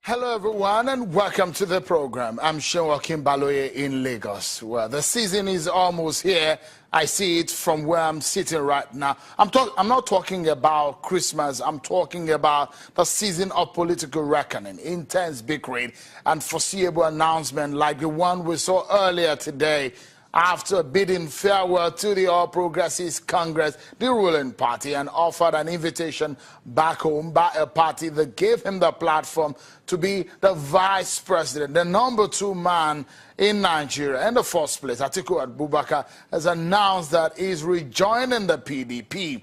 Hello everyone and welcome to the program. I'm Sean Kimbaloye in Lagos. Well, the season is almost here. I see it from where I'm sitting right now. I'm not talking about Christmas. I'm talking about the season of political reckoning, intense bickering, and foreseeable announcement like the one we saw earlier today. After bidding farewell to the All Progressives Congress, the ruling party, and offered an invitation back home by a party that gave him the platform to be the vice president, the number 2 man in Nigeria. In the first place, Atiku Abubakar has announced that he's rejoining the PDP.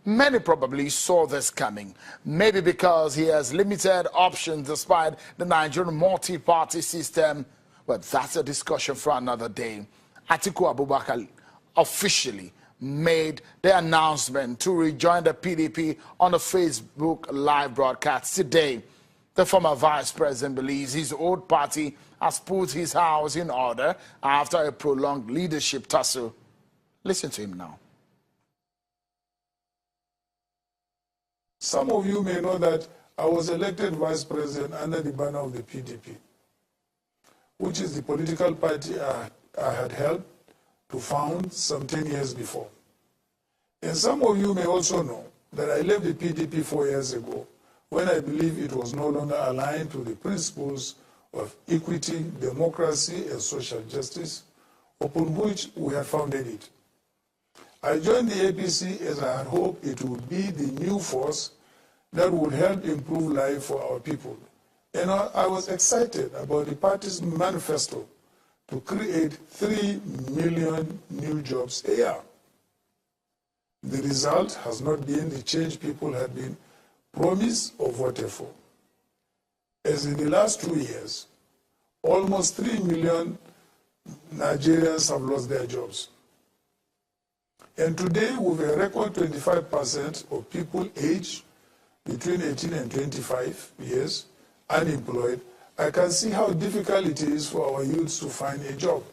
Many probably saw this coming, maybe because he has limited options despite the Nigerian multi-party system. But that's a discussion for another day. Atiku Abubakar officially made the announcement to rejoin the PDP on a Facebook live broadcast today. The former vice president believes his old party has put his house in order after a prolonged leadership tussle. Listen to him now. Some of you may know that I was elected vice president under the banner of the PDP, which is the political party I had helped to found some 10 years before. And some of you may also know that I left the PDP 4 years ago when I believed it was no longer aligned to the principles of equity, democracy, and social justice upon which we had founded it. I joined the APC as I had hoped it would be the new force that would help improve life for our people. And I was excited about the party's manifesto to create 3 million new jobs a year. The result has not been the change people had been promised or voted for. As in the last 2 years, almost 3 million Nigerians have lost their jobs. And today, with a record 25% of people aged between 18 and 25 years unemployed, I can see how difficult it is for our youths to find a job.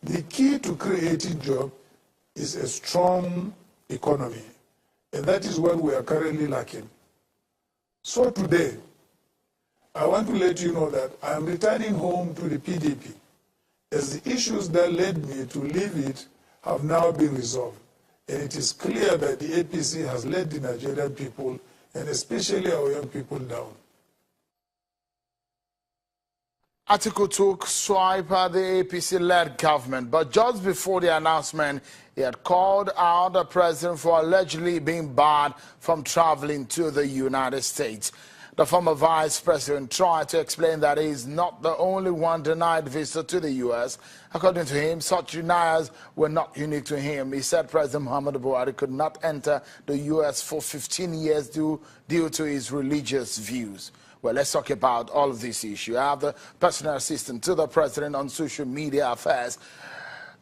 The key to creating jobs is a strong economy, and that is what we are currently lacking. So today, I want to let you know that I am returning home to the PDP, as the issues that led me to leave it have now been resolved, and it is clear that the APC has let the Nigerian people, and especially our young people, down. Atiku took swipe at the APC-led government, but just before the announcement, he had called out the president for allegedly being barred from traveling to the United States. The former vice president tried to explain that he is not the only one denied visa to the U.S. According to him, such denials were not unique to him. He said President Muhammadu Buhari could not enter the U.S. for 15 years due to his religious views. Well, let's talk about all of this issue. I have the personal assistant to the president on social media affairs,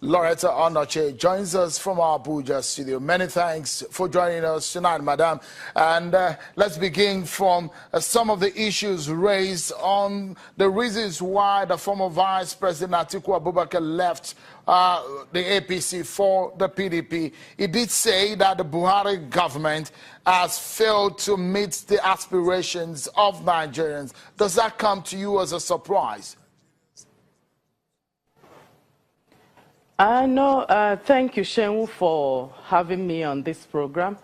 Lauretta Onochie, joins us from our Abuja studio. Many thanks for joining us tonight, madam. And let's begin from some of the issues raised on the reasons why the former Vice President Atiku Abubakar left the APC for the PDP. He did say that the Buhari government has failed to meet the aspirations of Nigerians. Does that come to you as a surprise? No, thank you, Shenwu, for having me on this program.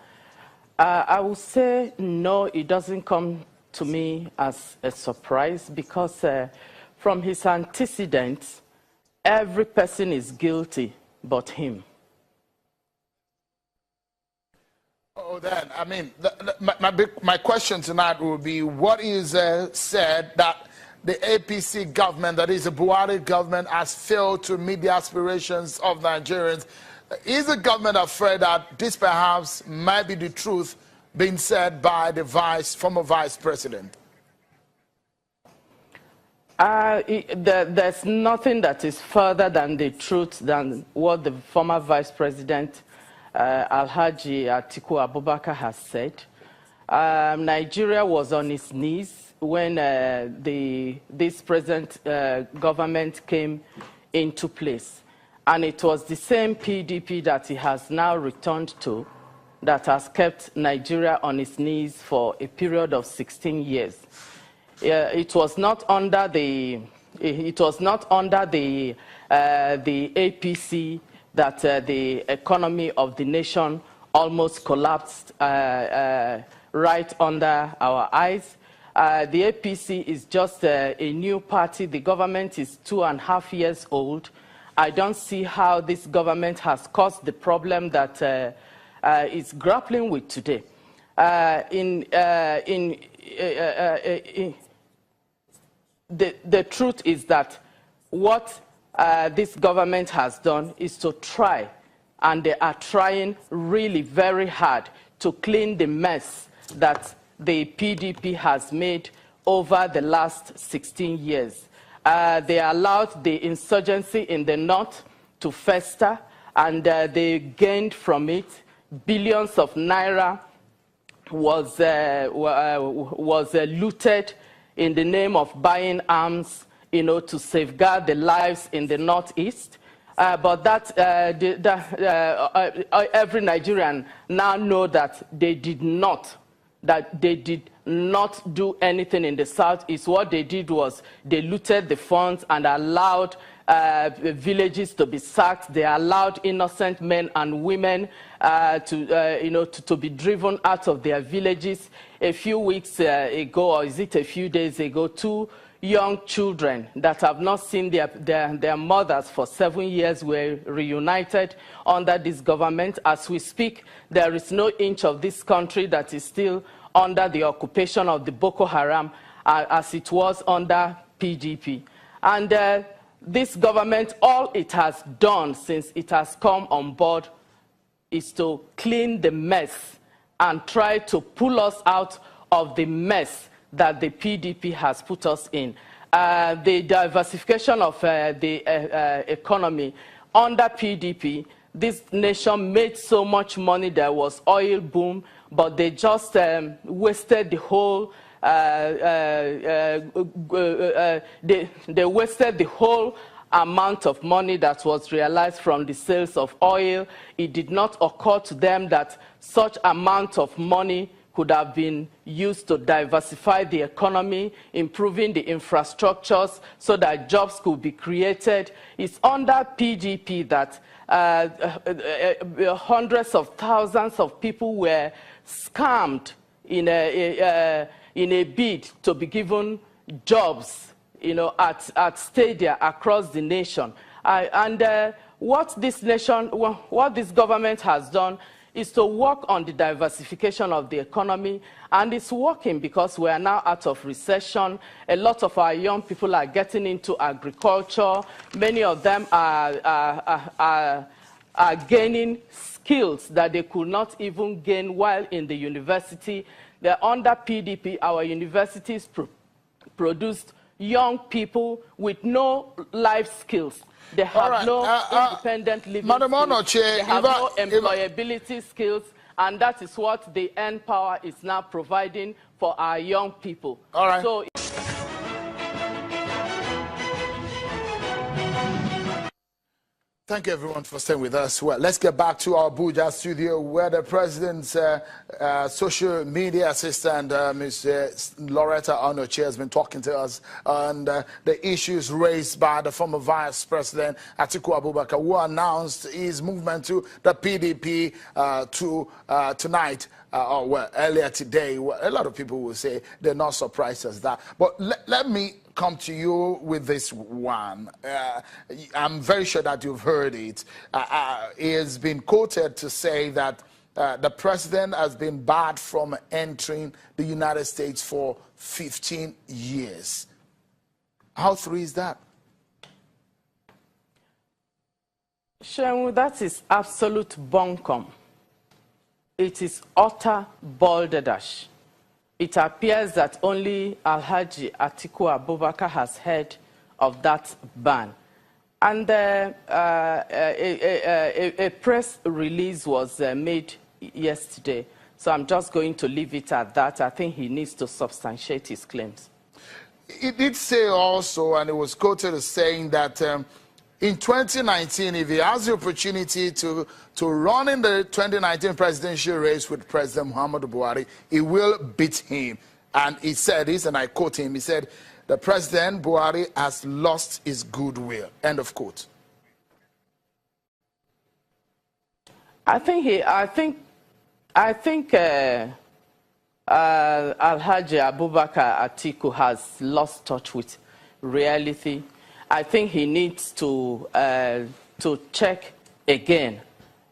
I will say no, it doesn't come to me as a surprise because from his antecedents, every person is guilty but him. Oh, then, I mean, my question tonight will be, what is said that the APC government, that is the Buhari government, has failed to meet the aspirations of Nigerians? Is the government afraid that this perhaps might be the truth being said by the former vice president? There's nothing that is further than the truth than what the former vice president, Alhaji Atiku Abubakar, has said. Nigeria was on its knees when this present government came into place. And it was the same PDP that he has now returned to that has kept Nigeria on its knees for a period of 16 years. it was not under the APC that the economy of the nation almost collapsed right under our eyes. The APC is just a new party. The government is 2.5 years old. I don't see how this government has caused the problem that it's grappling with today. The truth is that what this government has done is to try, and they are trying really very hard to clean the mess that the PDP has made over the last 16 years. They allowed the insurgency in the north to fester, and they gained from it. Billions of naira was looted in the name of buying arms, to safeguard the lives in the northeast. But that every Nigerian now know that they did not do anything in the southeast. What they did was they looted the funds and allowed villages to be sacked. They allowed innocent men and women to be driven out of their villages. A few weeks ago, or is it a few days ago, 2 young children that have not seen their mothers for 7 years were reunited under this government. As we speak, there is no inch of this country that is still under the occupation of the Boko Haram as it was under PDP. And this government, all it has done since it has come on board is to clean the mess and try to pull us out of the mess that the PDP has put us in. The diversification of the economy under PDP, this nation made so much money. There was oil boom, but they just wasted the whole. They wasted the whole amount of money that was realized from the sales of oil. It did not occur to them that such amount of money could have been used to diversify the economy, improving the infrastructures so that jobs could be created. It's under PDP that hundreds of thousands of people were scammed in a bid to be given jobs, at stadia across the nation. What this government has done is to work on the diversification of the economy, and it's working because we are now out of recession. A lot of our young people are getting into agriculture. Many of them are gaining skills that they could not even gain while in the university. They're under PDP. Our universities produced young people with no life skills. They have no independent living Madam skills. Onochie, They have no employability skills, and that is what the N Power is now providing for our young people. All right. So, thank you, everyone, for staying with us. Well, let's get back to our Abuja studio, where the president's social media assistant, Ms. Lauretta Onochie, has been talking to us on the issues raised by the former Vice President Atiku Abubakar, who announced his movement to the PDP tonight. Earlier today. A lot of people will say they're not surprised as that. But let me come to you with this one. I'm very sure that you've heard it. He has been quoted to say that the president has been barred from entering the United States for 15 years. How true is that? Shehu, that is absolute bunkum. It is utter balderdash. It appears that only Alhaji Atiku Abubakar has heard of that ban. And a press release was made yesterday. So I'm just going to leave it at that. I think he needs to substantiate his claims. It did say also, and it was quoted as saying that in 2019, if he has the opportunity to run in the 2019 presidential race with President Muhammadu Buhari, he will beat him. And he said this, and I quote him, he said, the President Buhari has lost his goodwill, end of quote. I think Alhaji Abubakar Atiku has lost touch with reality. I think he needs to check again.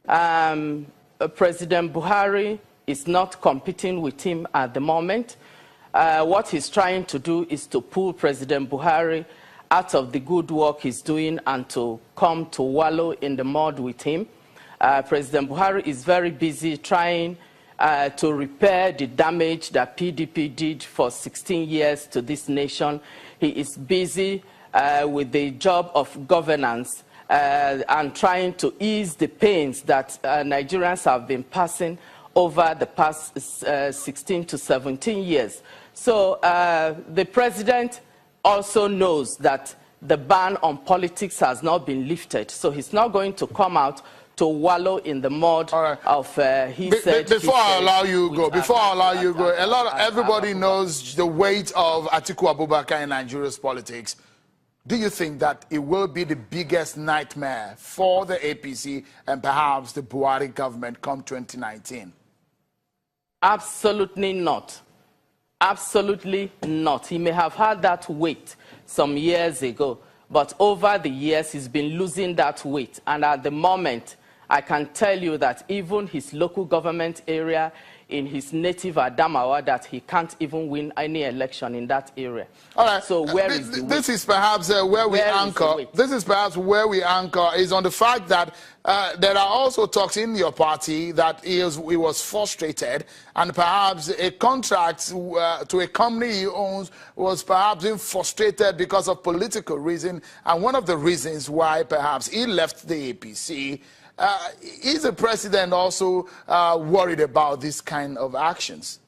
President Buhari is not competing with him at the moment. What he's trying to do is to pull President Buhari out of the good work he's doing and to come to wallow in the mud with him. President Buhari is very busy trying to repair the damage that PDP did for 16 years to this nation. He is busy with the job of governance and trying to ease the pains that Nigerians have been passing over the past 16 to 17 years. So the president also knows that the ban on politics has not been lifted. So he's not going to come out to wallow in the mud of Before I allow you go, everybody knows the weight of Atiku Abubakar in Nigeria's politics. Do you think that it will be the biggest nightmare for the APC and perhaps the Buhari government come 2019? Absolutely not. Absolutely not. He may have had that weight some years ago, but over the years he's been losing that weight. And at the moment, I can tell you that even his local government area in his native Adamawa, that he can't even win any election in that area. All right. So where is the weight? This is perhaps where we anchor. This is perhaps where we anchor is on the fact that there are also talks in your party that he was frustrated, and perhaps a contract to a company he owns was perhaps being frustrated because of political reason. And one of the reasons why perhaps he left the APC. Is the president also worried about this kind of actions?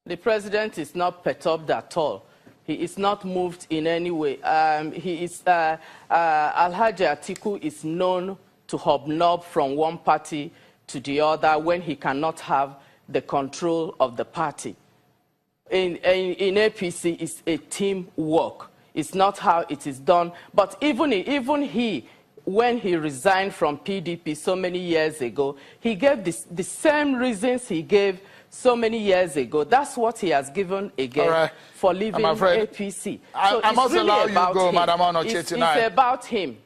The president is not perturbed at all. He is not moved in any way. Alhaji Atiku is known to hobnob from one party to the other when he cannot have the control of the party. In APC, it's a teamwork. It's not how it is done. But even he, when he resigned from PDP so many years ago, he gave the same reasons he gave so many years ago. That's what he has given again for leaving APC. So I must allow you to go, Madam Onochie, tonight. It's about him.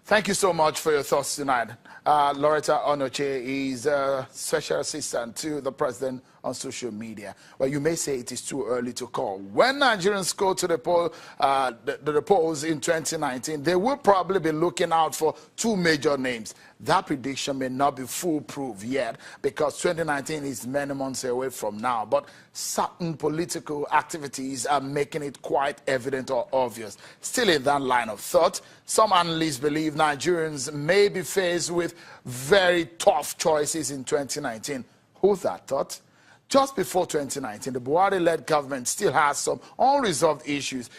Thank you so much for your thoughts tonight. Lauretta Onochie is a special assistant to the president on social media. Well, you may say it is too early to call. When Nigerians go to the polls in 2019, they will probably be looking out for two major names. That prediction may not be foolproof yet because 2019 is many months away from now. But certain political activities are making it quite evident or obvious. Still in that line of thought, some analysts believe Nigerians may be faced with very tough choices in 2019. Who's that thought? Just before 2019, the Buhari-led government still has some unresolved issues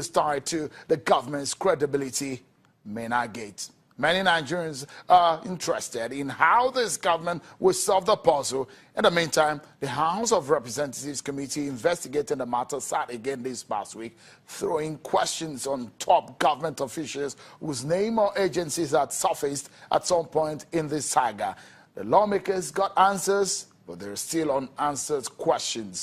tied to the government's credibility main gate. Many Nigerians are interested in how this government will solve the puzzle. In the meantime, the House of Representatives Committee investigating the matter sat again this past week, throwing questions on top government officials whose name or agencies had surfaced at some point in this saga. The lawmakers got answers, but there are still unanswered questions.